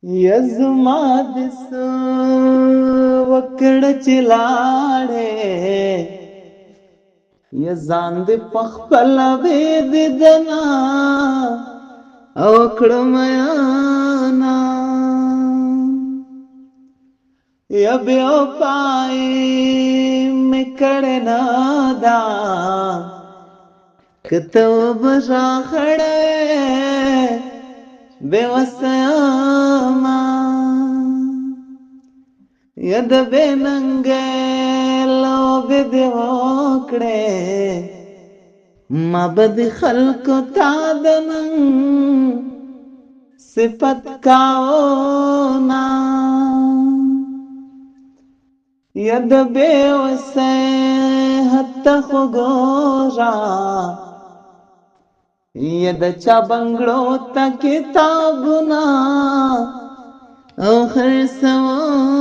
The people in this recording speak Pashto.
یزما دس وکړ چې لاړې یزان دې پخپل بيد دنا او کړم یانا یا بیا پای مکړنا دا کته بشا خړې بے وسما ید بے ننگے لوگ دی وکڑے ما بدی خلق تا دنن صفت کاؤنا ید بے وسے حت خگوشا ید چا بنگڑو تا کتابنا او خرسونا